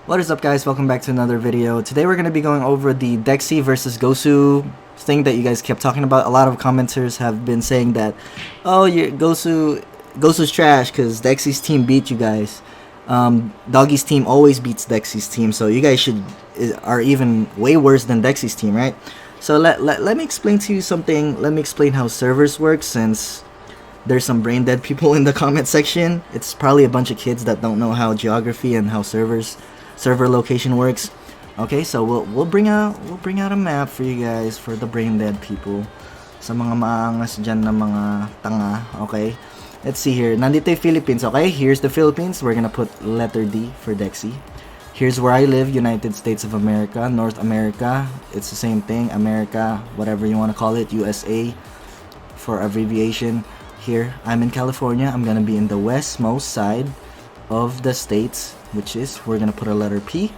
What is up, guys? Welcome back to another video. Today we're going to be going over the Dexie versus Gosu thing that you guys kept talking about. A lot of commenters have been saying that, oh, Gosu's trash because Dexie's team beat you guys. Doggy's team always beats Dexie's team, so you guys are even way worse than Dexie's team, right? So let me explain to you something. Let me explain how servers work, since there's some brain dead people in the comment section. It's probably a bunch of kids that don't know how geography and how server location works. Okay, so we'll bring out a map for you guys, for the brain dead people, sa mga maangas dyan na mga tanga. Okay, let's see here. Nandito yung Philippines. Okay, here's the Philippines. We're gonna put letter D for Dexie. Here's where I live, United States of America. North America, it's the same thing. America, whatever you want to call it. USA for abbreviation. Here, I'm in California. I'm gonna be in the westmost side of the states, which is, we're gonna put a letter P.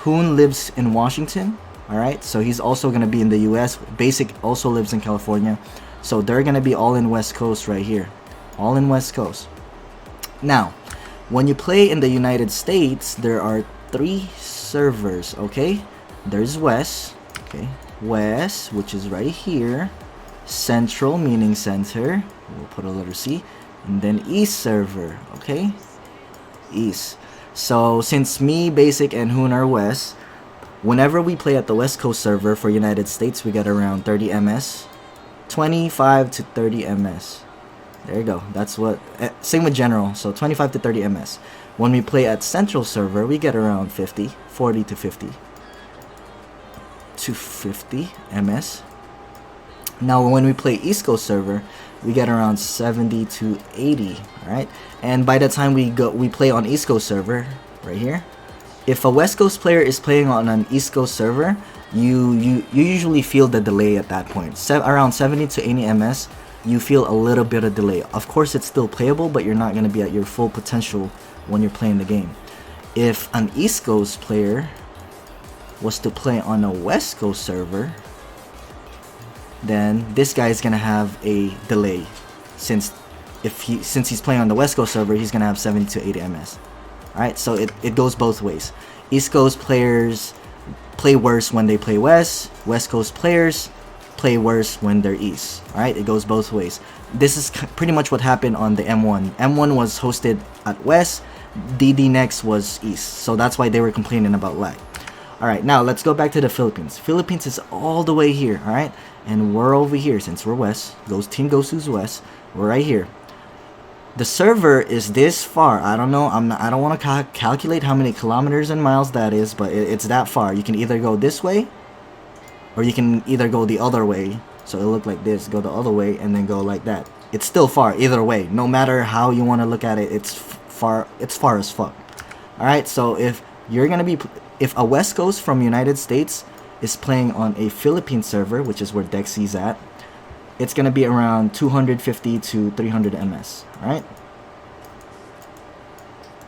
Hoon lives in Washington. Alright, so he's also gonna be in the US. Basic also lives in California. So they're gonna be all in West Coast right here. All in West Coast. Now, when you play in the United States, there are 3 servers, okay? There's West, okay? West, which is right here. Central, meaning center. We'll put a letter C. And then East server, okay? East. So since me, Basic, and Hoon are West, whenever we play at the West Coast server for United States, we get around 30 ms, 25 to 30 ms. There you go. That's what. Same with general. So 25 to 30 ms. When we play at Central server, we get around 40 to 50 ms. Now when we play East Coast server, we get around 70 to 80. All right, and by the time we play on East Coast server right here, if a West Coast player is playing on an East Coast server, you usually feel the delay at that point. Around 70 to 80 ms, you feel a little bit of delay. Of course, it's still playable, but you're not going to be at your full potential when you're playing the game. If an East Coast player was to play on a West Coast server, then this guy is gonna have a delay, since he's playing on the West Coast server, he's gonna have 70 to 80 ms. Alright, so it goes both ways. East Coast players play worse when they play West. West Coast players play worse when they're East. Alright, it goes both ways. This is pretty much what happened on the M1. M1 was hosted at West, DD next was East, so that's why they were complaining about lag. Alright, now let's go back to the Philippines. Philippines is all the way here, alright? And we're over here, since we're West. Team Gosu's West. We're right here. The server is this far. I don't know. I don't want to calculate how many kilometers and miles that is, but it's that far. You can either go this way, or you can either go the other way. So it'll look like this. Go the other way, and then go like that. It's still far either way. No matter how you want to look at it, it's far. It's far as fuck. All right. So if a West Coast from United States is playing on a Philippine server, which is where Dexie's at, it's gonna be around 250 to 300 ms. Alright,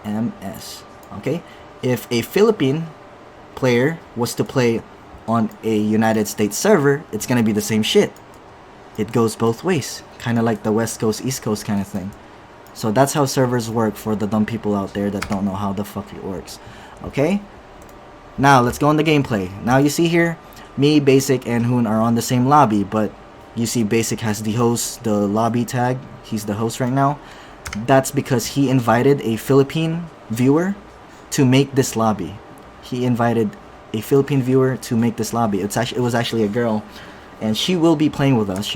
ms. Okay, if a Philippine player was to play on a United States server, it's gonna be the same shit. It goes both ways, kind of like the West Coast East Coast kind of thing. So that's how servers work, for the dumb people out there that don't know how the fuck it works. Okay, now let's go on the gameplay. Now you see here, me, Basic, and Hoon are on the same lobby, but you see Basic has the lobby tag. He's the host right now. That's because he invited a Philippine viewer to make this lobby. He invited a Philippine viewer to make this lobby. It was actually a girl, and she will be playing with us.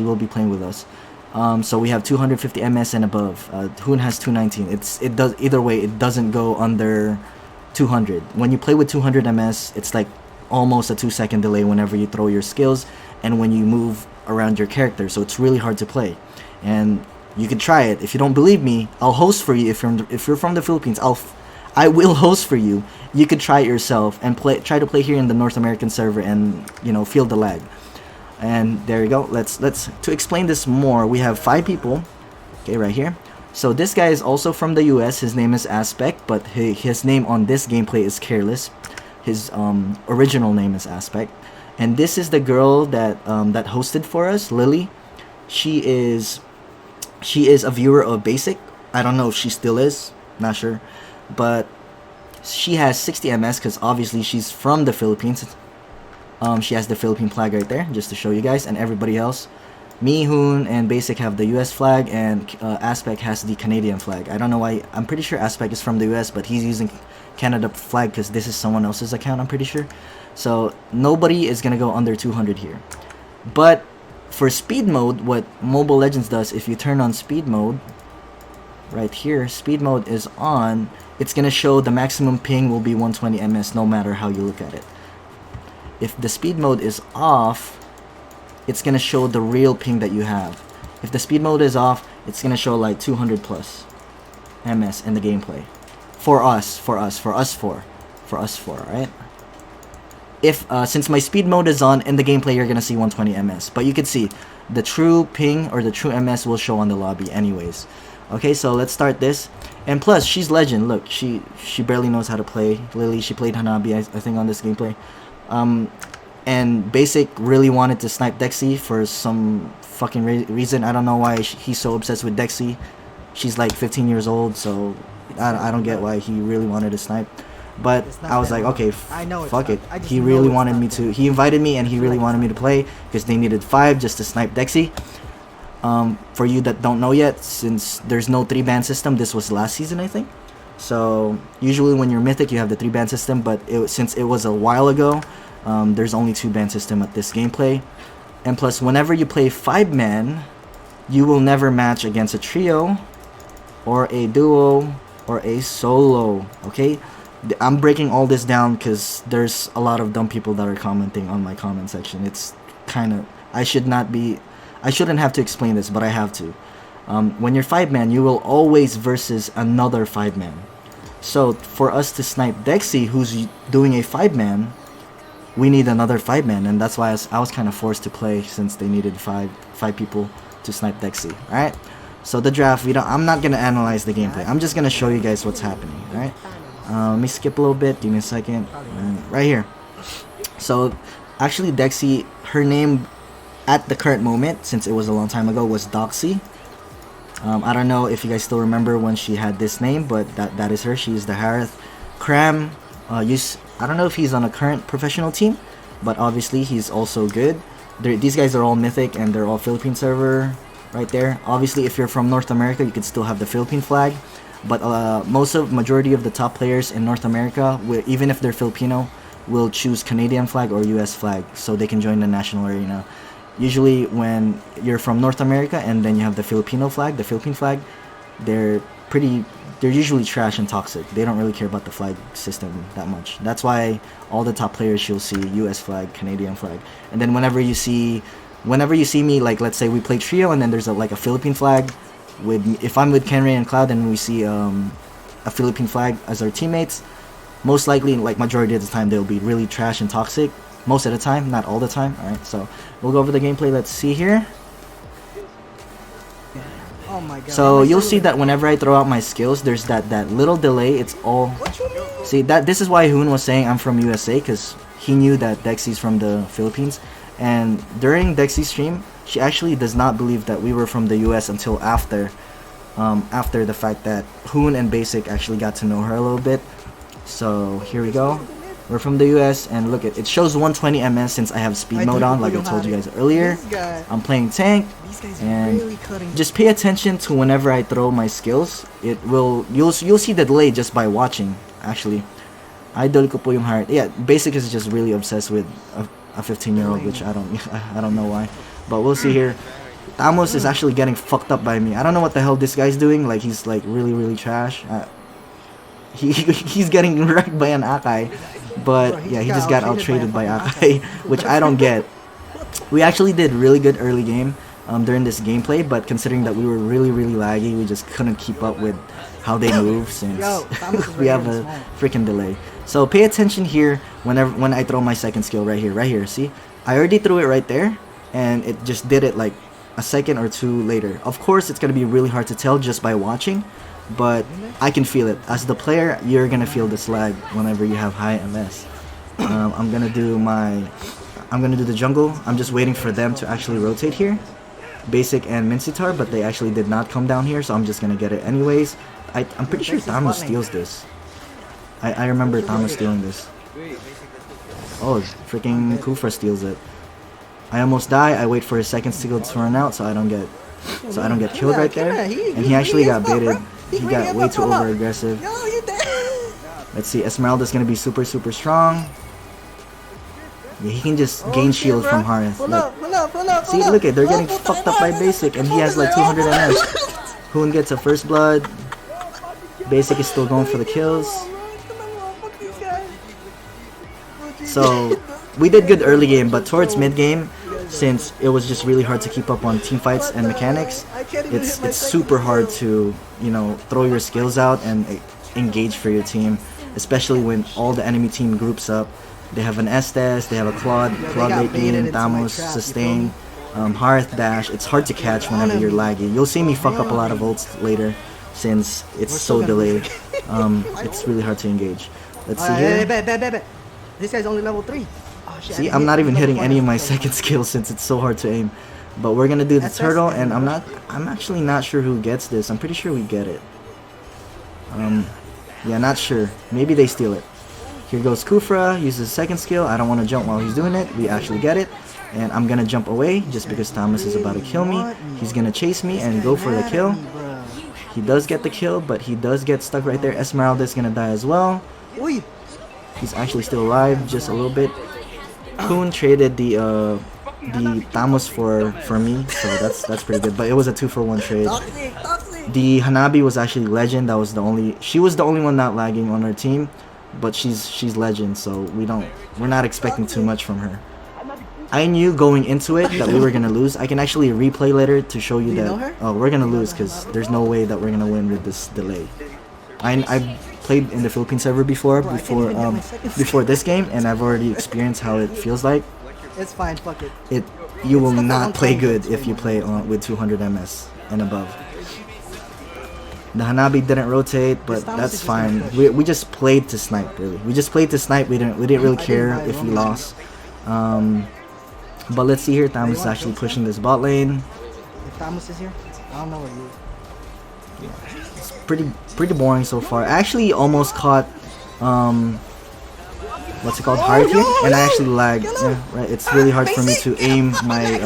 So we have 250 ms and above. Hoon has 219. Either way, it doesn't go under 200. When you play with 200 ms, it's like almost a 2-second delay whenever you throw your skills and when you move around your character, so it's really hard to play. And you can try it. If you don't believe me, I'll host for you. If you're from the Philippines, I will host for you. You could try it yourself and try to play here in the North American server, and feel the lag. And there you go. Let's to explain this more, we have 5 people, okay, right here. So this guy is also from the US. His name is Aspect, but his name on this gameplay is Careless. His original name is Aspect. And this is the girl that hosted for us, Lily. She is a viewer of Basic. I don't know if she still is, not sure, but She has 60 MS because obviously she's from the Philippines. She has the Philippine flag right there, just to show you guys, and everybody else. Me, Hoon, and Basic have the US flag, and Aspect has the Canadian flag. I don't know why. I'm pretty sure Aspect is from the US, but he's using Canada flag because this is someone else's account, I'm pretty sure. So nobody is gonna go under 200 here. But for speed mode, what Mobile Legends does, if you turn on speed mode, right here, speed mode is on, it's gonna show the maximum ping will be 120 ms no matter how you look at it. If the speed mode is off, it's gonna show the real ping that you have. If the speed mode is off, it's gonna show like 200 plus ms in the gameplay. For us four, right? If since my speed mode is on, in the gameplay you're gonna see 120 ms, but you can see the true ping or the true ms will show on the lobby anyways. Okay, so let's start this. And plus, she's legend. Look, she barely knows how to play. Lily, she played Hanabi, I think, on this gameplay. And Basic really wanted to snipe Dexie for some fucking reason. I don't know why he's so obsessed with Dexie. She's like 15 years old, so I don't get why he really wanted to snipe. But I was like, okay, fuck it. He really wanted me to. He invited me, and he really wanted me to play because they needed 5 just to snipe Dexie. For you that don't know yet, since there's no 3-ban system, this was last season, I think. So usually when you're Mythic, you have the 3-ban system, but since it was a while ago, there's only 2-ban system at this gameplay. And plus, whenever you play 5-man, you will never match against a trio, or a duo, or a solo. Okay, I'm breaking all this down because there's a lot of dumb people that are commenting on my comment section. It's kind of, I shouldn't have to explain this, but I have to. When you're 5-man, you will always versus another 5-man. So for us to snipe Dexie, who's doing a 5-man, we need another 5-man, and that's why I was kind of forced to play since they needed five people to snipe Dexie. All right. So the draft, I'm not gonna analyze the gameplay. I'm just gonna show you guys what's happening. All right. Let me skip a little bit. Give me a second. Right here. So actually, Dexie, her name at the current moment, since it was a long time ago, was Dexie. I don't know if you guys still remember when she had this name, but that is her. She's the Harith. Cram, I don't know if he's on a current professional team, but obviously he's also good. These guys are all Mythic, and they're all Philippine server right there. Obviously, if you're from North America, you can still have the Philippine flag, but majority of the top players in North America, even if they're Filipino, will choose Canadian flag or US flag so they can join the national arena. Usually when you're from North America and then you have the Filipino flag, the Philippine flag, they're usually trash and toxic. They don't really care about the flag system that much. That's why all the top players, you'll see US flag, Canadian flag. And then whenever you see me, like let's say we play trio and then there's a Philippine flag, if I'm with Kenray and Cloud and we see a Philippine flag as our teammates, most likely, like majority of the time, they'll be really trash and toxic. Most of the time, not all the time. Alright, so we'll go over the gameplay. Let's see here. Oh my God. So you'll see that whenever I throw out my skills, there's that little delay. It's all... See, this is why Hoon was saying I'm from USA, because he knew that Dexie's from the Philippines. And during Dexie's stream, she actually does not believe that we were from the US until after the fact that Hoon and Basic actually got to know her a little bit. So here we go. We're from the US, and look, it shows 120 ms since I have speed mode on, like I told you guys earlier. I'm playing tank, and just pay attention to whenever I throw my skills. You'll see the delay just by watching. Actually, idol ko po yung heart. Yeah, Basic is just really obsessed with a 15-year-old, which I don't know why, but we'll see here. Tamos is actually getting fucked up by me. I don't know what the hell this guy's doing. Like, he's like really trash. He's getting wrecked by an Akai, but yeah, he just got out-traded by Akai, which I don't get. We actually did really good early game during this gameplay, but considering that we were really laggy, we just couldn't keep up with how they move since we have a freaking delay. So pay attention here when I throw my second skill right here. See, I already threw it right there, and it just did it like a second or two later. Of course, it's gonna be really hard to tell just by watching, but I can feel it. As the player, you're gonna feel this lag whenever you have high MS. I'm gonna do the jungle. I'm just waiting for them to actually rotate here, Basic and Mincitar, but they actually did not come down here, so I'm just gonna get it anyways. I'm pretty sure Thamus steals this. I remember Thomas stealing this. Oh, freaking Kufra steals it. I almost die. I wait for his second skill to run out so I don't get killed right there. And he actually got baited. He got way too over aggressive. Let's see, Esmeralda's gonna be super strong. Yeah, he can just gain shield from Harith. Look. See, look at they're getting fucked up by Basic, and he has like 200 MS. Hoon gets a first blood. Basic is still going for the kills. So we did good early game, but towards mid game, since it was just really hard to keep up on team fights and mechanics, it's super hard to, you know, throw your skills out and engage for your team, especially when all the enemy team groups up. They have an Estes, they have a Claude late game, Thamos, Sustain, Harith dash. It's hard to catch whenever you're laggy. You'll see me fuck up a lot of ults later since it's so delayed. It's really hard to engage. Let's see here. This guy's only level 3. Oh, shit, see, I'm not even hitting any of my second skills since it's so hard to aim. But we're gonna do the turtle, and I'm actually not sure who gets this. I'm pretty sure we get it. Yeah, not sure. Maybe they steal it. Here goes Kufra, uses second skill. I don't want to jump while he's doing it. We actually get it. And I'm gonna jump away just because Thomas is about to kill me. He's gonna chase me and go for the kill. He does get the kill, but he does get stuck right there. Esmeralda is gonna die as well. He's actually still alive, just a little bit. Poon traded the Thamos for me, so that's pretty good. But it was a 2-for-1 trade. The Hanabi was actually legend. She was the only one not lagging on our team, but she's legend, so we're not expecting too much from her. I knew going into it that we were gonna lose. I can actually replay later to show you that we're gonna lose because there's no way that we're gonna win with this delay. I played in the Philippine server before this game, and I've already experienced how it feels like. It's fine, fuck it. You will not play good if you play with 200 MS and above. The Hanabi didn't rotate, but that's fine. We just played to snipe, really. We just played to snipe. We didn't really care if we lost. But let's see here. Thomas is actually pushing this bot lane. If Thomas is here, I don't know what he is. Yeah, it's pretty boring so far. I actually almost caught what's it called, Harith here, and I actually lagged. Yeah, right. It's really hard for me to aim my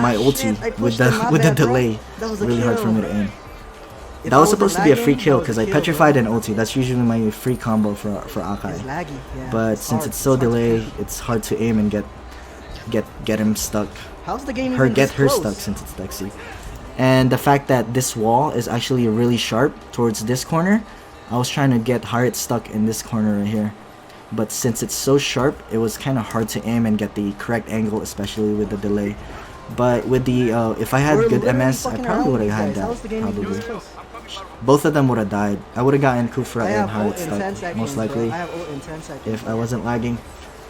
my ulti with the delay. Really hard for me to aim. That was supposed to be a free kill because I petrified an ulti. That's usually my free combo for Akai. But since it's so delayed, it's hard to aim and get him stuck. How's the game Get her stuck since it's Dexie. And the fact that this wall is actually really sharp towards this corner, I was trying to get Harith stuck in this corner right here. But since it's so sharp, it was kind of hard to aim and get the correct angle, especially with the delay. But with the if I had good MS, I probably would have had that. Probably. Both of them would have died. I would have gotten Kufra and Harith stuck, most likely, if I wasn't lagging.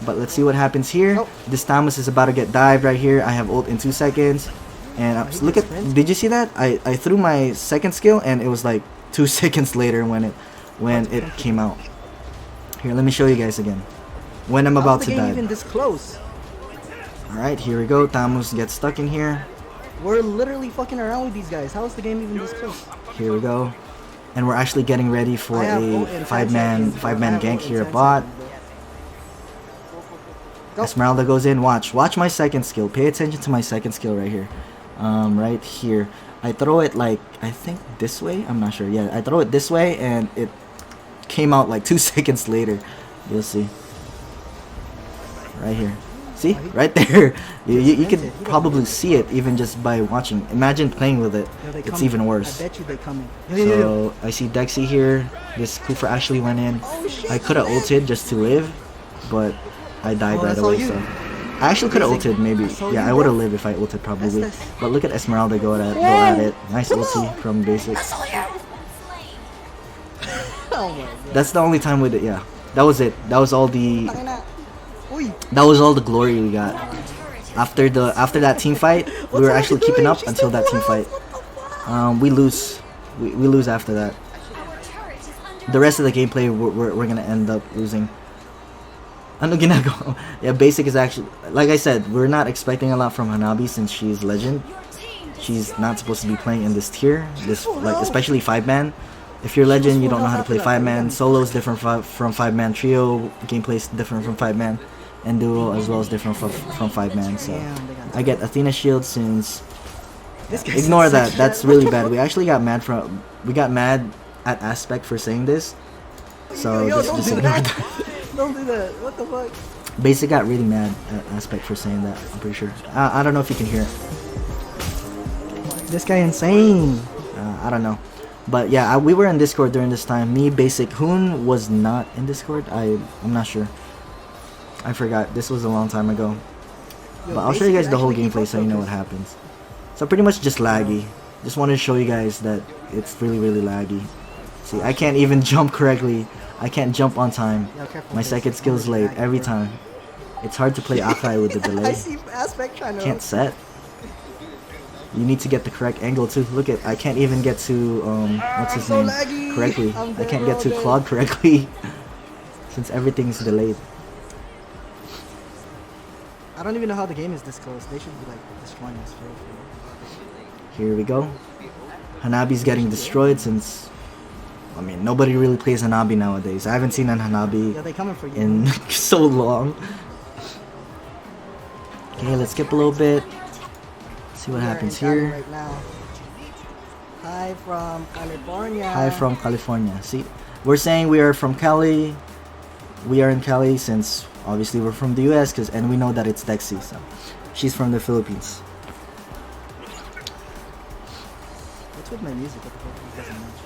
But let's see what happens here. This Thomas is about to get dived right here. I have ult in 2 seconds. And look at, did you see that? I threw my second skill and it was like 2 seconds later when it came out. Here, let me show you guys again. When I'm about to die. Even this close? Alright, here we go. Thomas gets stuck in here. We're literally fucking around with these guys. How is the game even this close? Here we go. And we're actually getting ready for a five-man gank here at bot. Esmeralda goes in. Watch my second skill. Pay attention to my second skill right here. Right here. I throw it like, I think this way. I'm not sure. Yeah, I throw it this way and it came out like 2 seconds later. You'll see. Right here. See? Right there. You can probably see it even just by watching. Imagine playing with it. It's even worse. I bet you they coming. So I see Dexie here. This Kufra actually went in. I could have ulted just to live, but I died right away. So I actually could have ulted maybe. Yeah, I would have lived if I ulted probably. But look at Esmeralda go at it. Nice ulti from basic. That's the only time with it. Yeah, that was it. That was all the glory we got. After that team fight, we were actually keeping up until that team fight. We lose. We lose after that. The rest of the gameplay we're gonna end up losing. Ano ginagawa? Yeah, basic is actually, like I said, we're not expecting a lot from Hanabi since she's legend. She's not supposed to be playing in this tier, like especially 5-man. If you're legend, you don't know how to play 5-man. Solo is different from 5-man. Trio gameplay is different from 5-man, and duo as well is different from 5-man. So I get Athena shield since. Ignore that. That's really bad. We actually got mad at Aspect for saying this. So just ignore that. Don't do that. What the fuck? Basic got really mad at Aspect for saying that. I'm pretty sure. I don't know if you can hear it. This guy insane. I don't know. But yeah, we were in Discord during this time. Me, Basic, Hoon was not in Discord. I'm not sure. I forgot. This was a long time ago. But I'll show you guys the whole gameplay so you know what happens. So pretty much just laggy. Just wanted to show you guys that it's really, really laggy. See, I can't even jump correctly. I can't jump on time. My second skill is late every time. It's hard to play Akai with the delay. I see Aspect trying to. Can't set. You need to get the correct angle too. Look at, I can't even get to what's his name correctly. I can't get to Claude correctly since everything's delayed. I don't even know how the game is this close. They should be like destroying us. Here we go. Hanabi's getting destroyed since, I mean, nobody really plays Hanabi nowadays. I haven't seen an Hanabi in so long. Okay, let's skip a little bit. See what happens here. Right now. Hi from California. Hi from California. See, we're saying we are from Cali. We are in Cali since obviously we're from the US, and we know that it's Dexie, so she's from the Philippines. What's with my music? What the fuck? It doesn't match.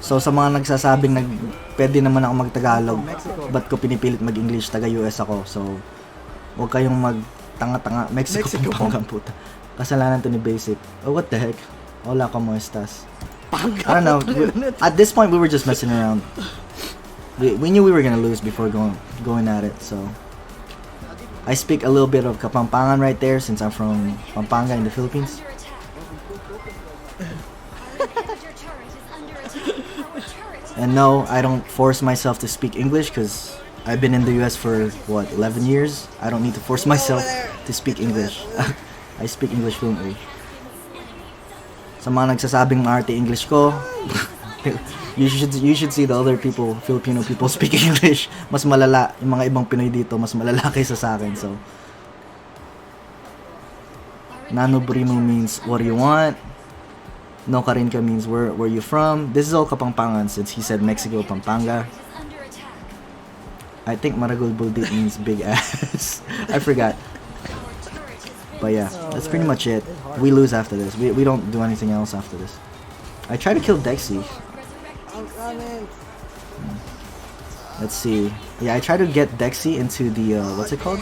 So sa mga nagsasabing pwede naman ako mag-Tagalog, ba't ko pinipilit mag-English, taga-US ako. So huwag kayong mag-tanga-tanga. Mexico Pampanga puta. Kasalanan to ni Basic. Oh, what the heck? Hola, ¿cómo estás? I don't know. At this point, we were just messing around. We knew we were gonna lose before going at it. So I speak a little bit of Kapampangan right there since I'm from Pampanga in the Philippines. And no, I don't force myself to speak English because I've been in the US for what, 11 years. I don't need to force myself to speak English. I speak English fluently. Sa mga nagsasabing maarte English ko, you should see the other people, Filipino people speak English. Mas malala, yung mga ibang Pinoy dito, mas malala kaysa sa akin. So, Nano Brimo means what do you want? No Karinka means where you from? This is all Kapampangan since he said Mexico, Pampanga. I think Maragol Buldit means big ass. I forgot. But yeah, that's pretty much it. We lose after this. We don't do anything else after this. I try to kill Dexie. Let's see. Yeah, I try to get Dexie into the what's it called?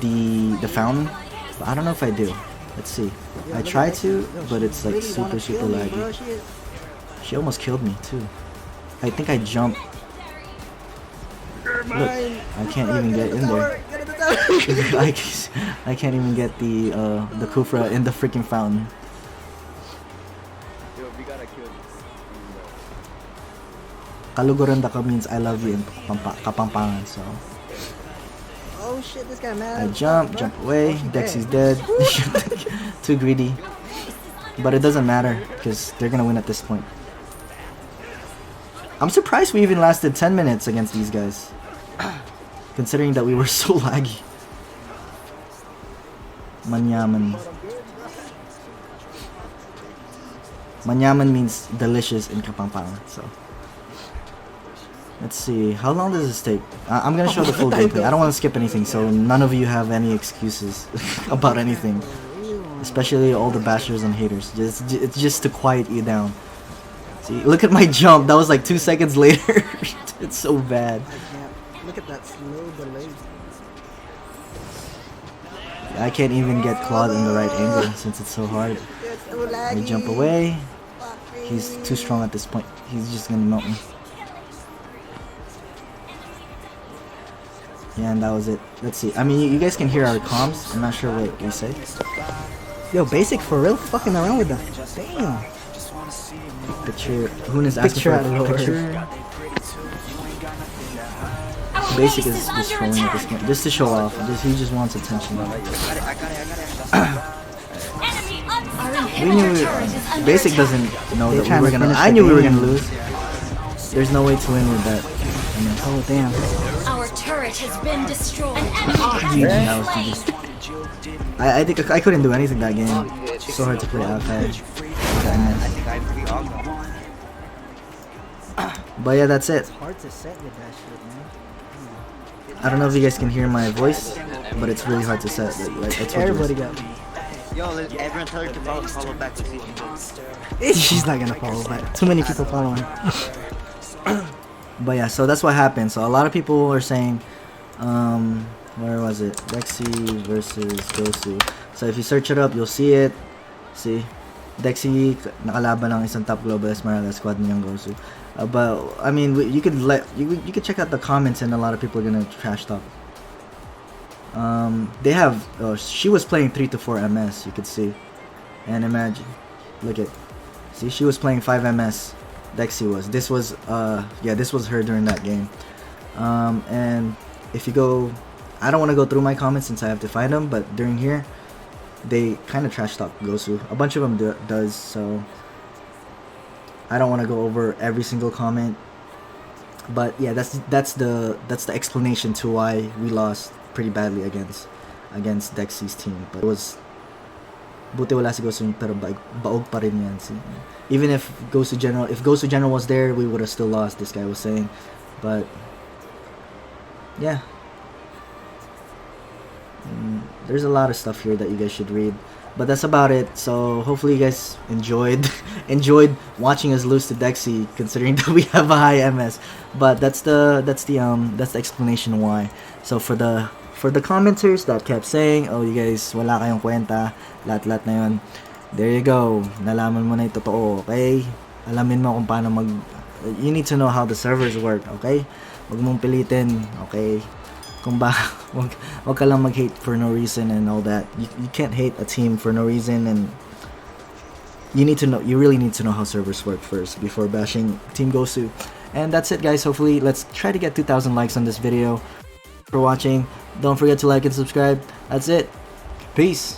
The fountain. But I don't know if I do. Let's see. I try to, but it's like super laggy. She almost killed me too. I think I jumped. Look, I can't even get in there. I can't even get the Kufra in the freaking fountain. Kalugurandaka means I love you in Kapampangan, so. Oh shit, this guy mad. I jump away. Dexie's dead. Too greedy. But it doesn't matter because they're gonna win at this point. I'm surprised we even lasted 10 minutes against these guys. Considering that we were so laggy. Manyaman. Manyaman means delicious in Kapampangan, so. Let's see, how long does this take? I'm gonna show the full gameplay. I don't want to skip anything, so none of you have any excuses about anything. Especially all the bashers and haters. It's just to quiet you down. See, look at my jump. That was like 2 seconds later. It's so bad. Look at that slow delay. I can't even get Claude in the right angle since it's so hard. I jump away. He's too strong at this point. He's just gonna melt me. Yeah, and that was it. Let's see. I mean, you guys can hear our comms. I'm not sure what we say. Yo, Basic for real fucking around with them. Damn. Picture. Hoon is asking for a picture. Basic is just trolling at this point, just to show off. He just wants attention. We knew Basic doesn't know that we were gonna. I knew we were gonna lose. There's no way to win with that. I mean, Oh damn. Our turret has been destroyed. An enemy that has was been just. slain. I think I couldn't do anything that game. It's so hard to play outside. I think we all go. But yeah, that's it. It's hard to set with that shit, man. I don't know if you guys can hear my voice, but it's really hard to set. Like, I told you Everybody guys. got me. Yo, everyone tell her to follow back to season 2. She's not gonna follow back. Too many people following. But yeah, so that's what happened. So a lot of people are saying, where was it? Dexie versus Gosu. So if you search it up, you'll see it. See? Dexie, nakalaban ng isang top global Esmeralda squad niyang Gosu. But I mean, you could check out the comments, and a lot of people are gonna trash talk. They have. She was playing 3 to 4 MS. You could see, and imagine, look at. See, she was playing 5 MS. Dexie was. This was. Yeah, this was her during that game. And if you go, I don't want to go through my comments since I have to find them. But during here, they kind of trash talk Gosu. A bunch of them does. So I don't want to go over every single comment. But yeah, that's the explanation to why we lost pretty badly against Dexie's team. But it was buti wala si Gosu, pero baog pa rin yan. Even if Gosu General was there, we would have still lost, this guy was saying. But yeah, there's a lot of stuff here that you guys should read. But that's about it. So hopefully you guys enjoyed watching us lose to Dexie, considering that we have a high MS. But that's the explanation why. So for the commenters that kept saying, oh, you guys wala kayong kwenta, lahat na yun, there you go, nalaman mo na yung totoo, okay? Alamin mo kung paano you need to know how the servers work, okay? Wag mong pilitin, okay? Kung ba, wag ka lang mag-hate for no reason and all that. You can't hate a team for no reason, and you really need to know how servers work first before bashing Team Gosu. And that's it, guys. Hopefully, let's try to get 2,000 likes on this video. For watching, don't forget to like and subscribe. That's it. Peace.